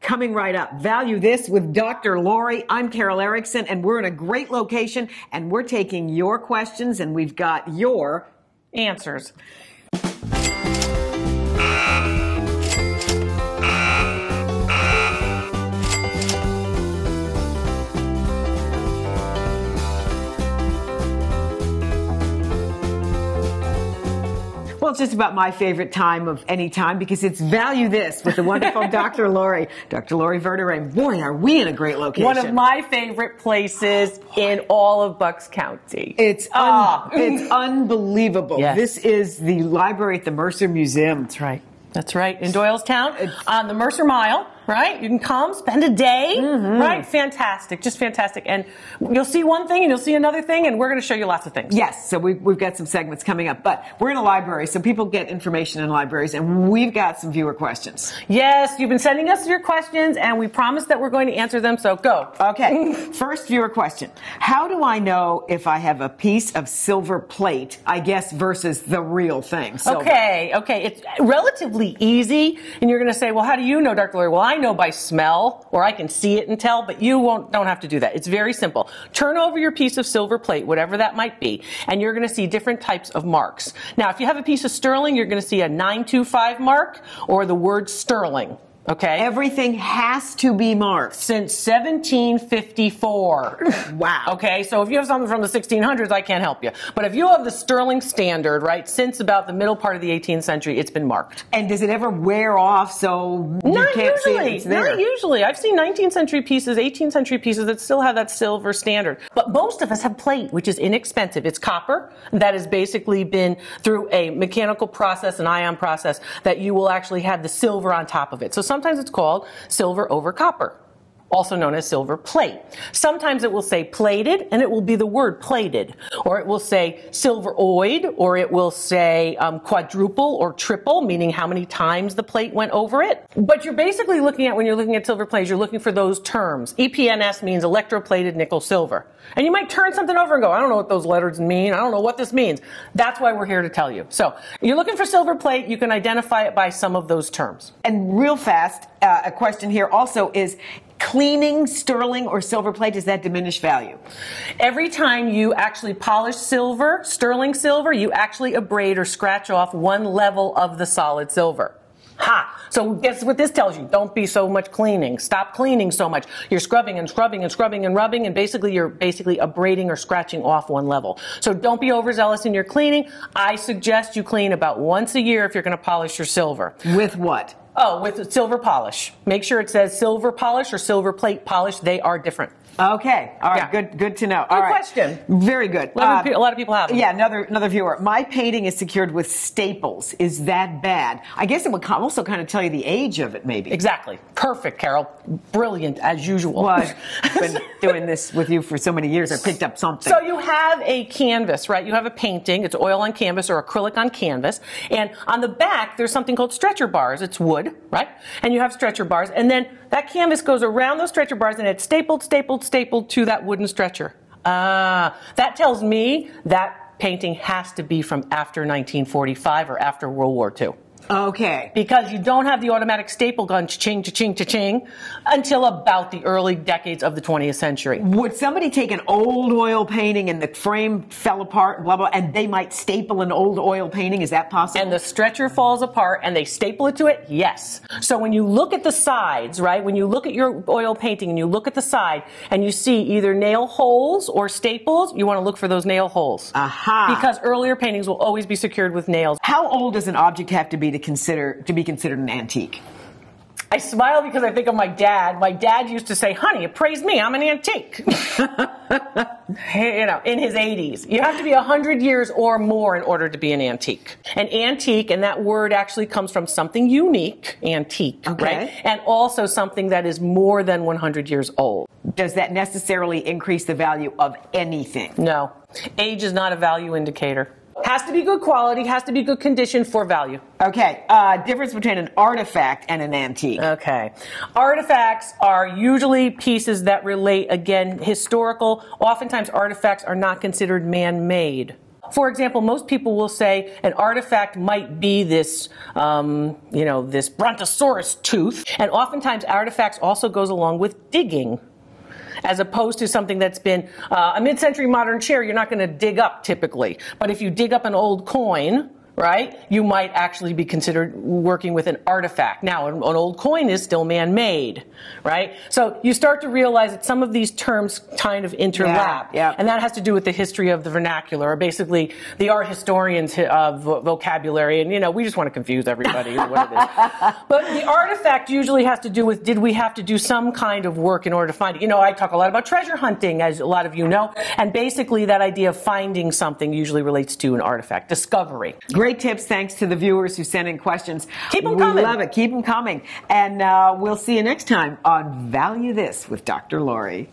coming right up. Value This with Dr. Lori. I'm Carol Erickson, and we're in a great location, and we're taking your questions, and we've got your answers. Well, it's just about my favorite time of any time because it's Value This with the wonderful Dr. Lori. Dr. Lori Verderame. Boy, are we in a great location. One of my favorite places in all of Bucks County. It's unbelievable. Yes. This is the library at the Mercer Museum. That's right. That's right. In Doylestown, on the Mercer Mile, right? You can come, spend a day, right? Fantastic. Just fantastic. And you'll see one thing and you'll see another thing, and we're going to show you lots of things. Yes. So we've got some segments coming up. But we're in a library, so people get information in libraries, and we've got some viewer questions. Yes. You've been sending us your questions, and we promise that we're going to answer them, so go. Okay. First viewer question. How do I know if I have a piece of silver plate, I guess, versus the real thing? Silver. Okay. It's relatively easy, and you're going to say, well, how do you know, Dr. Lori? Well, I know by smell, or I can see it and tell, but you don't have to do that. It's very simple. Turn over your piece of silver plate, whatever that might be, and you're going to see different types of marks. Now, if you have a piece of sterling, you're going to see a 925 mark or the word sterling. Okay. Everything has to be marked. Since 1754. Wow. Okay, so if you have something from the 1600s, I can't help you. But if you have the sterling standard, right, since about the middle part of the 18th century, it's been marked. And does it ever wear off so you can't see it? It's there? Not usually. I've seen 19th century pieces, 18th century pieces that still have that silver standard. But most of us have plate, which is inexpensive. It's copper that has basically been through a mechanical process, an ion process, that you will actually have the silver on top of it. So sometimes it's called silver over copper, also known as silver plate. Sometimes it will say plated, and it will be the word plated. Or it will say silver-oid, or it will say quadruple or triple, meaning how many times the plate went over it. But you're basically looking at, when you're looking at silver plates, you're looking for those terms. EPNS means electroplated nickel silver. And you might turn something over and go, I don't know what those letters mean. I don't know what this means. That's why we're here to tell you. So you're looking for silver plate. You can identify it by some of those terms. And real fast, a question here also is, cleaning sterling or silver plate, does that diminish value? Every time you actually polish silver, sterling silver, you actually abrade or scratch off one level of the solid silver. Ha! So guess what this tells you? Don't be so much cleaning. Stop cleaning so much. You're scrubbing and scrubbing and scrubbing and rubbing, and you're abrading or scratching off one level. So don't be overzealous in your cleaning. I suggest you clean about once a year if you're going to polish your silver. With what? Oh, with silver polish. Make sure it says silver polish or silver plate polish. They are different. Okay. All right. Yeah. Good to know. Good question. Very good. A lot of people have them. Yeah. Another viewer. My painting is secured with staples. Is that bad? I guess it would also kind of tell you the age of it, maybe. Exactly. Perfect, Carol. Brilliant, as usual. Well, I've been doing this with you for so many years. I picked up something. So you have a canvas, right? You have a painting. It's oil on canvas or acrylic on canvas. And on the back, there's something called stretcher bars. It's wood, right? And you have stretcher bars. And then that canvas goes around those stretcher bars, and it's stapled to that wooden stretcher. That tells me that painting has to be from after 1945 or after World War II. Okay. Because you don't have the automatic staple gun, cha-ching, cha-ching, cha-ching, until about the early decades of the 20th century. Would somebody take an old oil painting and the frame fell apart, blah, blah, and they might staple an old oil painting? Is that possible? And the stretcher falls apart and they staple it to it? Yes. So when you look at the sides, right, when you look at your oil painting and you look at the side and you see either nail holes or staples, you want to look for those nail holes. Aha. Because earlier paintings will always be secured with nails. How old does an object have to be to be considered an antique? I smile because I think of my dad. My dad used to say, honey, it praised me, I'm an antique. In his 80s. You have to be 100 years or more in order to be an antique. An antique, and that word actually comes from something unique, antique, right? And also something that is more than 100 years old. Does that necessarily increase the value of anything? No. Age is not a value indicator. Has to be good quality, has to be good condition for value. Okay, difference between an artifact and an antique. Okay. Artifacts are usually pieces that relate, again, historical. Oftentimes artifacts are not considered man-made. For example, most people will say an artifact might be this, this brontosaurus tooth, and oftentimes artifacts also goes along with digging. As opposed to something that's been a mid-century modern chair, you're not going to dig up typically. But if you dig up an old coin, right, you might actually be considered working with an artifact. Now, an old coin is still man-made, right? So you start to realize that some of these terms kind of interlap. Yeah. And that has to do with the history of the vernacular, or basically the art historians' vocabulary. And, we just want to confuse everybody is what it is. But the artifact usually has to do with, did we have to do some kind of work in order to find it? I talk a lot about treasure hunting, as a lot of you know. And basically that idea of finding something usually relates to an artifact, discovery. Great tips. Thanks to the viewers who sent in questions. Keep them coming. We love it. Keep them coming. And we'll see you next time on Value This with Dr. Lori.